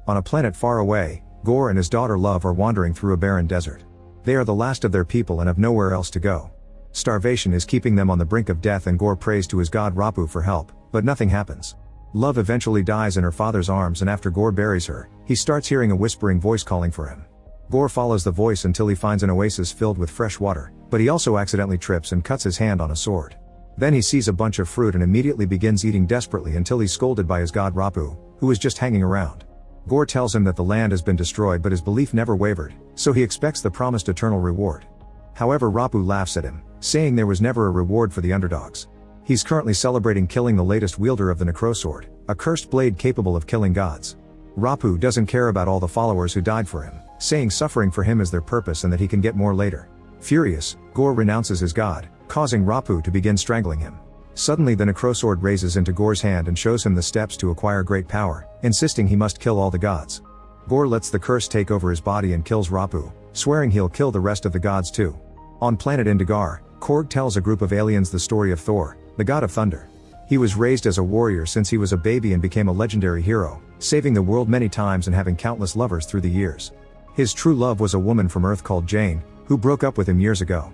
On a planet far away, Gore and his daughter Love are wandering through a barren desert. They are the last of their people and have nowhere else to go. Starvation is keeping them on the brink of death and Gore prays to his god Rapu for help, but nothing happens. Love eventually dies in her father's arms and after Gore buries her, he starts hearing a whispering voice calling for him. Gore follows the voice until he finds an oasis filled with fresh water, but he also accidentally trips and cuts his hand on a sword. Then he sees a bunch of fruit and immediately begins eating desperately until he's scolded by his god Rapu, who is just hanging around. Gore tells him that the land has been destroyed but his belief never wavered, so he expects the promised eternal reward. However, Rapu laughs at him, saying there was never a reward for the underdogs. He's currently celebrating killing the latest wielder of the Necrosword, a cursed blade capable of killing gods. Rapu doesn't care about all the followers who died for him, saying suffering for him is their purpose and that he can get more later. Furious, Gore renounces his god, causing Rapu to begin strangling him. Suddenly the Necrosword raises into Gore's hand and shows him the steps to acquire great power, insisting he must kill all the gods. Gore lets the curse take over his body and kills Rapu, swearing he'll kill the rest of the gods too. On planet Indigar, Korg tells a group of aliens the story of Thor, the god of thunder. He was raised as a warrior since he was a baby and became a legendary hero, saving the world many times and having countless lovers through the years. His true love was a woman from Earth called Jane, who broke up with him years ago.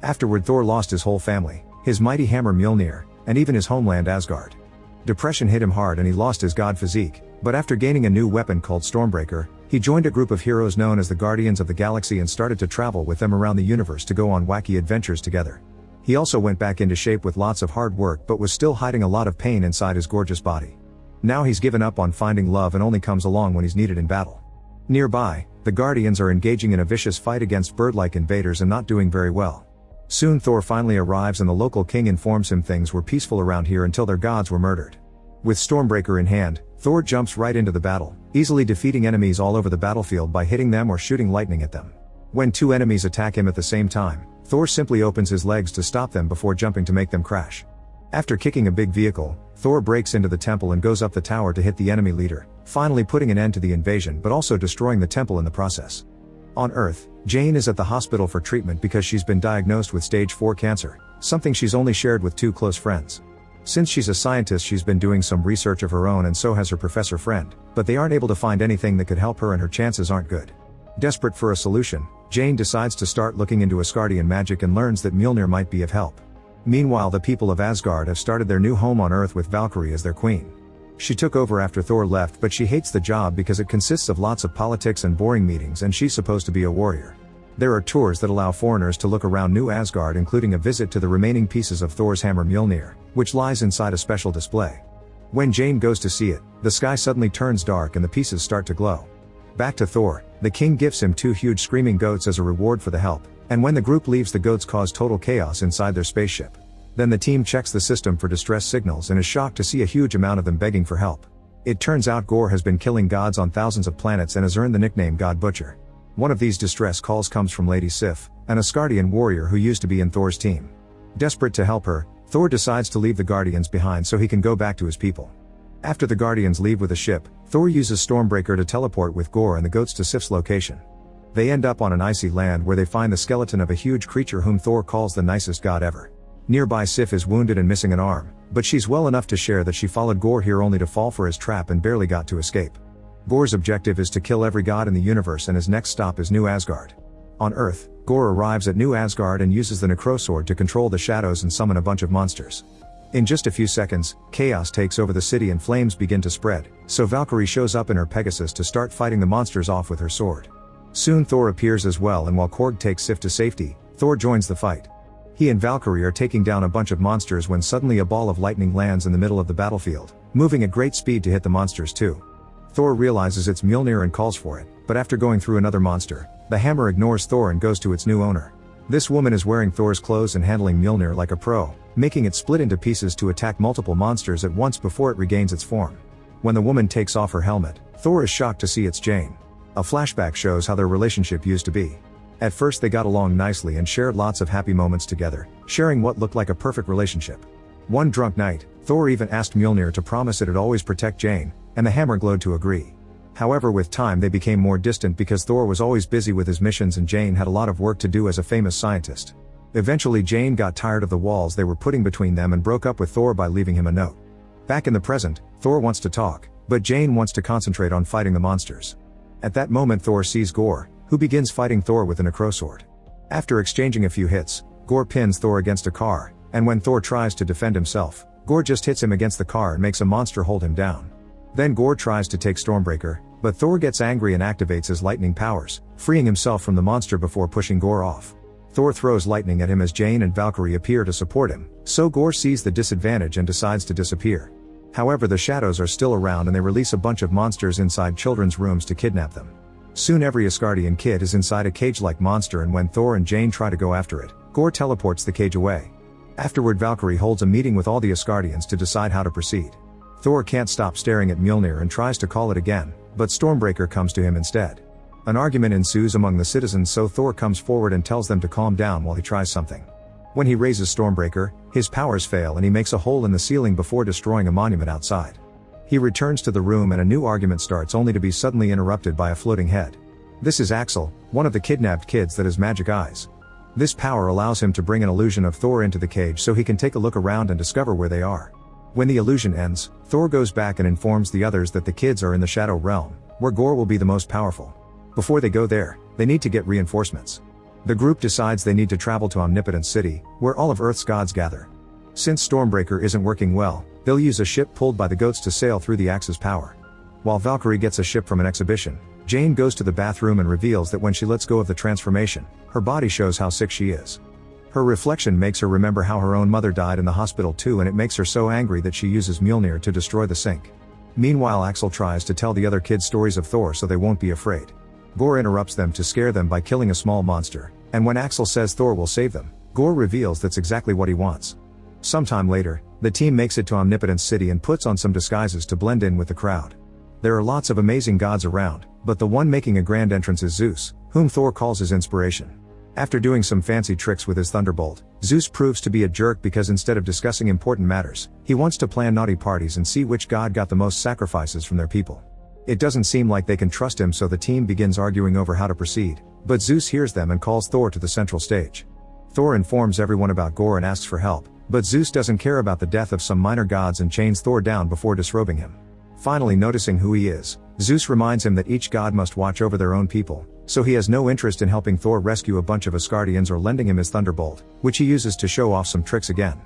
Afterward Thor lost his whole family, his mighty hammer Mjolnir, and even his homeland Asgard. Depression hit him hard and he lost his god physique, but after gaining a new weapon called Stormbreaker, he joined a group of heroes known as the Guardians of the Galaxy and started to travel with them around the universe to go on wacky adventures together. He also went back into shape with lots of hard work but was still hiding a lot of pain inside his gorgeous body. Now he's given up on finding love and only comes along when he's needed in battle. Nearby, the Guardians are engaging in a vicious fight against bird-like invaders and not doing very well. Soon Thor finally arrives and the local king informs him things were peaceful around here until their gods were murdered. With Stormbreaker in hand, Thor jumps right into the battle, easily defeating enemies all over the battlefield by hitting them or shooting lightning at them. When two enemies attack him at the same time, Thor simply opens his legs to stop them before jumping to make them crash. After kicking a big vehicle, Thor breaks into the temple and goes up the tower to hit the enemy leader, finally putting an end to the invasion but also destroying the temple in the process. On Earth, Jane is at the hospital for treatment because she's been diagnosed with stage 4 cancer, something she's only shared with 2 close friends. Since she's a scientist she's been doing some research of her own and so has her professor friend, but they aren't able to find anything that could help her and her chances aren't good. Desperate for a solution, Jane decides to start looking into Asgardian magic and learns that Mjolnir might be of help. Meanwhile the people of Asgard have started their new home on Earth with Valkyrie as their queen. She took over after Thor left but she hates the job because it consists of lots of politics and boring meetings and she's supposed to be a warrior. There are tours that allow foreigners to look around New Asgard including a visit to the remaining pieces of Thor's hammer Mjolnir, which lies inside a special display. When Jane goes to see it, the sky suddenly turns dark and the pieces start to glow. Back to Thor, the king gifts him 2 huge screaming goats as a reward for the help, and when the group leaves the goats cause total chaos inside their spaceship. Then the team checks the system for distress signals and is shocked to see a huge amount of them begging for help. It turns out Gore has been killing gods on thousands of planets and has earned the nickname God Butcher. One of these distress calls comes from Lady Sif, an Asgardian warrior who used to be in Thor's team. Desperate to help her, Thor decides to leave the Guardians behind so he can go back to his people. After the Guardians leave with a ship, Thor uses Stormbreaker to teleport with Gore and the goats to Sif's location. They end up on an icy land where they find the skeleton of a huge creature whom Thor calls the nicest god ever. Nearby Sif is wounded and missing an arm, but she's well enough to share that she followed Gore here only to fall for his trap and barely got to escape. Gore's objective is to kill every god in the universe and his next stop is New Asgard. On Earth, Gore arrives at New Asgard and uses the Necrosword to control the shadows and summon a bunch of monsters. In just a few seconds, chaos takes over the city and flames begin to spread, so Valkyrie shows up in her Pegasus to start fighting the monsters off with her sword. Soon Thor appears as well and while Korg takes Sif to safety, Thor joins the fight. He and Valkyrie are taking down a bunch of monsters when suddenly a ball of lightning lands in the middle of the battlefield, moving at great speed to hit the monsters too. Thor realizes it's Mjolnir and calls for it, but after going through another monster, the hammer ignores Thor and goes to its new owner. This woman is wearing Thor's clothes and handling Mjolnir like a pro, making it split into pieces to attack multiple monsters at once before it regains its form. When the woman takes off her helmet, Thor is shocked to see it's Jane. A flashback shows how their relationship used to be. At first they got along nicely and shared lots of happy moments together, sharing what looked like a perfect relationship. One drunk night, Thor even asked Mjolnir to promise it'd always protect Jane, and the hammer glowed to agree. However, with time they became more distant because Thor was always busy with his missions and Jane had a lot of work to do as a famous scientist. Eventually Jane got tired of the walls they were putting between them and broke up with Thor by leaving him a note. Back in the present, Thor wants to talk, But Jane wants to concentrate on fighting the monsters. At that moment Thor sees Gore, who begins fighting Thor with a necrosword. After exchanging a few hits, Gore pins Thor against a car, and when Thor tries to defend himself, Gore just hits him against the car and makes a monster hold him down. Then Gore tries to take Stormbreaker, but Thor gets angry and activates his lightning powers, freeing himself from the monster before pushing Gore off. Thor throws lightning at him as Jane and Valkyrie appear to support him, so Gore sees the disadvantage and decides to disappear. However, the shadows are still around and they release a bunch of monsters inside children's rooms to kidnap them. Soon every Asgardian kid is inside a cage-like monster, and when Thor and Jane try to go after it, Gore teleports the cage away. Afterward, Valkyrie holds a meeting with all the Asgardians to decide how to proceed. Thor can't stop staring at Mjolnir and tries to call it again, but Stormbreaker comes to him instead. An argument ensues among the citizens, so Thor comes forward and tells them to calm down while he tries something. When he raises Stormbreaker, his powers fail and he makes a hole in the ceiling before destroying a monument outside. He returns to the room and a new argument starts, only to be suddenly interrupted by a floating head. This is Axel, one of the kidnapped kids that has magic eyes. This power allows him to bring an illusion of Thor into the cage so he can take a look around and discover where they are. When the illusion ends, Thor goes back and informs the others that the kids are in the Shadow Realm, where Gore will be the most powerful. Before they go there, they need to get reinforcements. The group decides they need to travel to Omnipotence City, where all of Earth's gods gather. Since Stormbreaker isn't working well, they'll use a ship pulled by the goats to sail through the Axe's power. While Valkyrie gets a ship from an exhibition, Jane goes to the bathroom and reveals that when she lets go of the transformation, her body shows how sick she is. Her reflection makes her remember how her own mother died in the hospital too, and it makes her so angry that she uses Mjolnir to destroy the sink. Meanwhile, Axel tries to tell the other kids stories of Thor so they won't be afraid. Gore interrupts them to scare them by killing a small monster, and when Axel says Thor will save them, Gore reveals that's exactly what he wants. Sometime later, the team makes it to Omnipotence City and puts on some disguises to blend in with the crowd. There are lots of amazing gods around, but the one making a grand entrance is Zeus, whom Thor calls his inspiration. After doing some fancy tricks with his thunderbolt, Zeus proves to be a jerk because instead of discussing important matters, he wants to plan naughty parties and see which god got the most sacrifices from their people. It doesn't seem like they can trust him, so the team begins arguing over how to proceed, but Zeus hears them and calls Thor to the central stage. Thor informs everyone about Gore and asks for help, but Zeus doesn't care about the death of some minor gods and chains Thor down before disrobing him. Finally, noticing who he is, Zeus reminds him that each god must watch over their own people, so he has no interest in helping Thor rescue a bunch of Asgardians or lending him his thunderbolt, which he uses to show off some tricks again.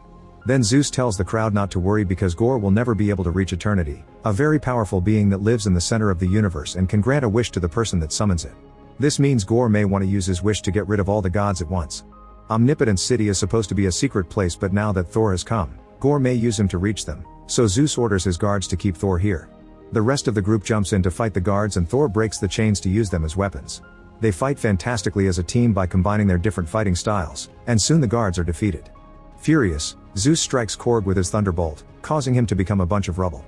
Then Zeus tells the crowd not to worry because Gore will never be able to reach eternity, a very powerful being that lives in the center of the universe and can grant a wish to the person that summons it. This means Gore may want to use his wish to get rid of all the gods at once. Omnipotence City is supposed to be a secret place, but now that Thor has come, Gore may use him to reach them, so Zeus orders his guards to keep Thor here. The rest of the group jumps in to fight the guards and Thor breaks the chains to use them as weapons. They fight fantastically as a team by combining their different fighting styles, and soon the guards are defeated. Furious, Zeus strikes Korg with his thunderbolt, causing him to become a bunch of rubble.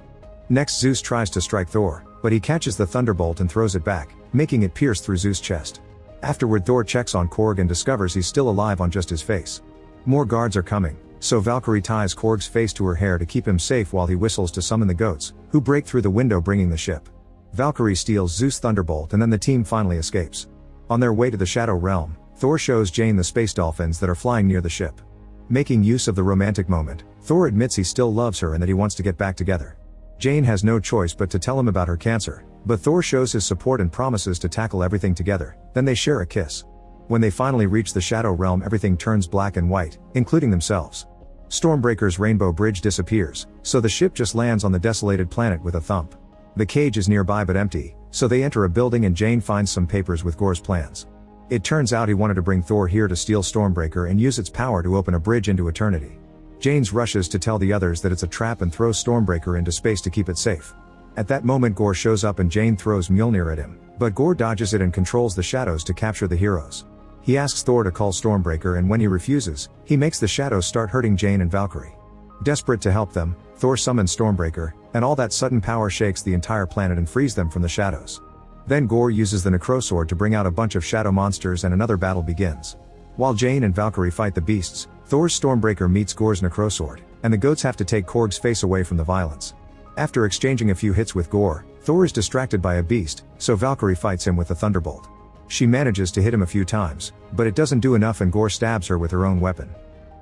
Next, Zeus tries to strike Thor, but he catches the thunderbolt and throws it back, making it pierce through Zeus' chest. Afterward, Thor checks on Korg and discovers he's still alive on just his face. More guards are coming, so Valkyrie ties Korg's face to her hair to keep him safe while he whistles to summon the goats, who break through the window bringing the ship. Valkyrie steals Zeus' thunderbolt and then the team finally escapes. On their way to the Shadow Realm, Thor shows Jane the space dolphins that are flying near the ship. Making use of the romantic moment, Thor admits he still loves her and that he wants to get back together. Jane has no choice but to tell him about her cancer, but Thor shows his support and promises to tackle everything together, then they share a kiss. When they finally reach the Shadow Realm, everything turns black and white, including themselves. Stormbreaker's rainbow bridge disappears, so the ship just lands on the desolated planet with a thump. The cage is nearby but empty, so they enter a building and Jane finds some papers with Gore's plans. It turns out he wanted to bring Thor here to steal Stormbreaker and use its power to open a bridge into eternity. Jane rushes to tell the others that it's a trap and throws Stormbreaker into space to keep it safe. At that moment, Gore shows up and Jane throws Mjolnir at him, but Gore dodges it and controls the shadows to capture the heroes. He asks Thor to call Stormbreaker, and when he refuses, he makes the shadows start hurting Jane and Valkyrie. Desperate to help them, Thor summons Stormbreaker, and all that sudden power shakes the entire planet and frees them from the shadows. Then Gore uses the Necrosword to bring out a bunch of shadow monsters and another battle begins. While Jane and Valkyrie fight the beasts, Thor's Stormbreaker meets Gore's Necrosword, and the goats have to take Korg's face away from the violence. After exchanging a few hits with Gore, Thor is distracted by a beast, so Valkyrie fights him with the Thunderbolt. She manages to hit him a few times, but it doesn't do enough and Gore stabs her with her own weapon.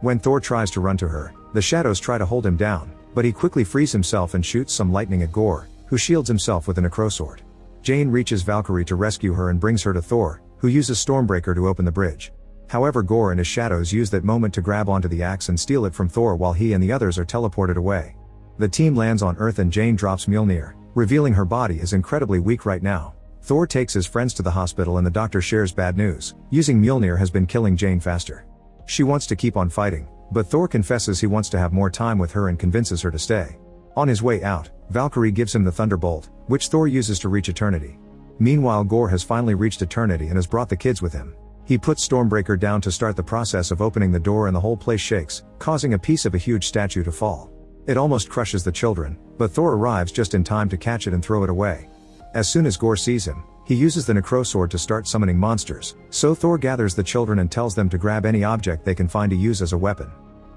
When Thor tries to run to her, the shadows try to hold him down, but he quickly frees himself and shoots some lightning at Gore, who shields himself with a necrosword. Jane reaches Valkyrie to rescue her and brings her to Thor, who uses Stormbreaker to open the bridge. However, Gore and his shadows use that moment to grab onto the axe and steal it from Thor while he and the others are teleported away. The team lands on Earth and Jane drops Mjolnir, revealing her body is incredibly weak right now. Thor takes his friends to the hospital and the doctor shares bad news. Using Mjolnir has been killing Jane faster. She wants to keep on fighting, but Thor confesses he wants to have more time with her and convinces her to stay. On his way out, Valkyrie gives him the Thunderbolt, which Thor uses to reach Eternity. Meanwhile, Gore has finally reached Eternity and has brought the kids with him. He puts Stormbreaker down to start the process of opening the door and the whole place shakes, causing a piece of a huge statue to fall. It almost crushes the children, but Thor arrives just in time to catch it and throw it away. As soon as Gore sees him, he uses the necrosword to start summoning monsters, so Thor gathers the children and tells them to grab any object they can find to use as a weapon.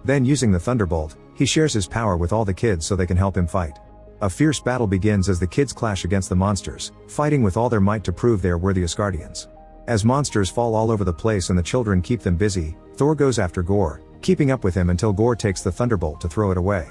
Then, using the Thunderbolt, he shares his power with all the kids so they can help him fight. A fierce battle begins as the kids clash against the monsters, fighting with all their might to prove they are worthy Asgardians. As monsters fall all over the place and the children keep them busy, Thor goes after Gore, keeping up with him until Gore takes the Thunderbolt to throw it away.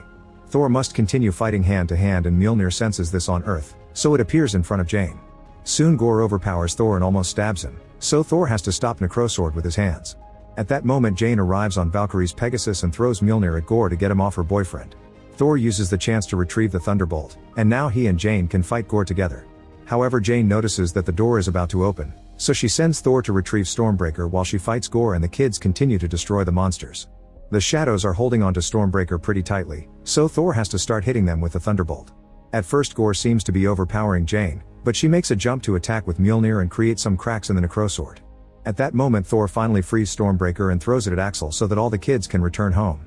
Thor must continue fighting hand to hand and Mjolnir senses this on Earth, so it appears in front of Jane. Soon Gore overpowers Thor and almost stabs him, so Thor has to stop Necrosword with his hands. At that moment, Jane arrives on Valkyrie's Pegasus and throws Mjolnir at Gore to get him off her boyfriend. Thor uses the chance to retrieve the Thunderbolt, and now he and Jane can fight Gore together. However, Jane notices that the door is about to open, so she sends Thor to retrieve Stormbreaker while she fights Gore and the kids continue to destroy the monsters. The shadows are holding onto Stormbreaker pretty tightly, so Thor has to start hitting them with the Thunderbolt. At first, Gore seems to be overpowering Jane, but she makes a jump to attack with Mjolnir and creates some cracks in the Necrosword. At that moment, Thor finally frees Stormbreaker and throws it at Axel so that all the kids can return home.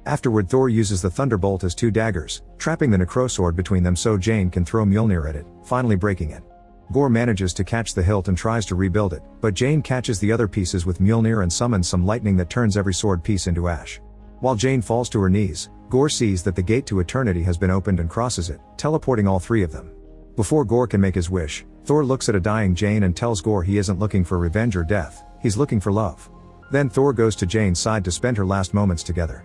Afterward, Thor uses the Thunderbolt as two daggers, trapping the Necrosword between them so Jane can throw Mjolnir at it, finally breaking it. Gore manages to catch the hilt and tries to rebuild it, but Jane catches the other pieces with Mjolnir and summons some lightning that turns every sword piece into ash. While Jane falls to her knees, Gore sees that the gate to Eternity has been opened and crosses it, teleporting all three of them. Before Gore can make his wish, Thor looks at a dying Jane and tells Gore he isn't looking for revenge or death, he's looking for love. Then Thor goes to Jane's side to spend her last moments together.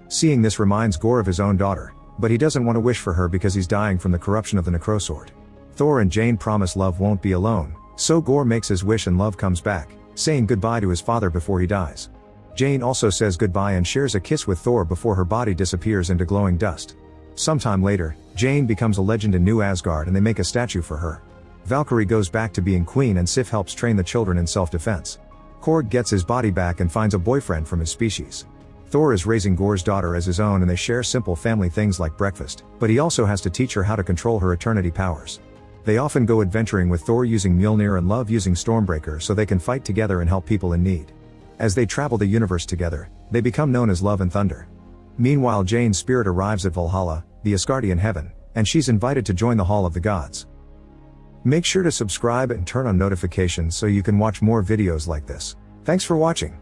Seeing this reminds Gore of his own daughter, but he doesn't want to wish for her because he's dying from the corruption of the Necrosword. Thor and Jane promise love won't be alone, so Gore makes his wish and love comes back, saying goodbye to his father before he dies. Jane also says goodbye and shares a kiss with Thor before her body disappears into glowing dust. Sometime later, Jane becomes a legend in New Asgard and they make a statue for her. Valkyrie goes back to being queen and Sif helps train the children in self-defense. Korg gets his body back and finds a boyfriend from his species. Thor is raising Gore's daughter as his own and they share simple family things like breakfast, but he also has to teach her how to control her Eternity powers. They often go adventuring with Thor using Mjolnir and Love using Stormbreaker so they can fight together and help people in need. As they travel the universe together, they become known as Love and Thunder. Meanwhile, Jane's spirit arrives at Valhalla, the Asgardian heaven, and she's invited to join the Hall of the Gods. Make sure to subscribe and turn on notifications so you can watch more videos like this. Thanks for watching.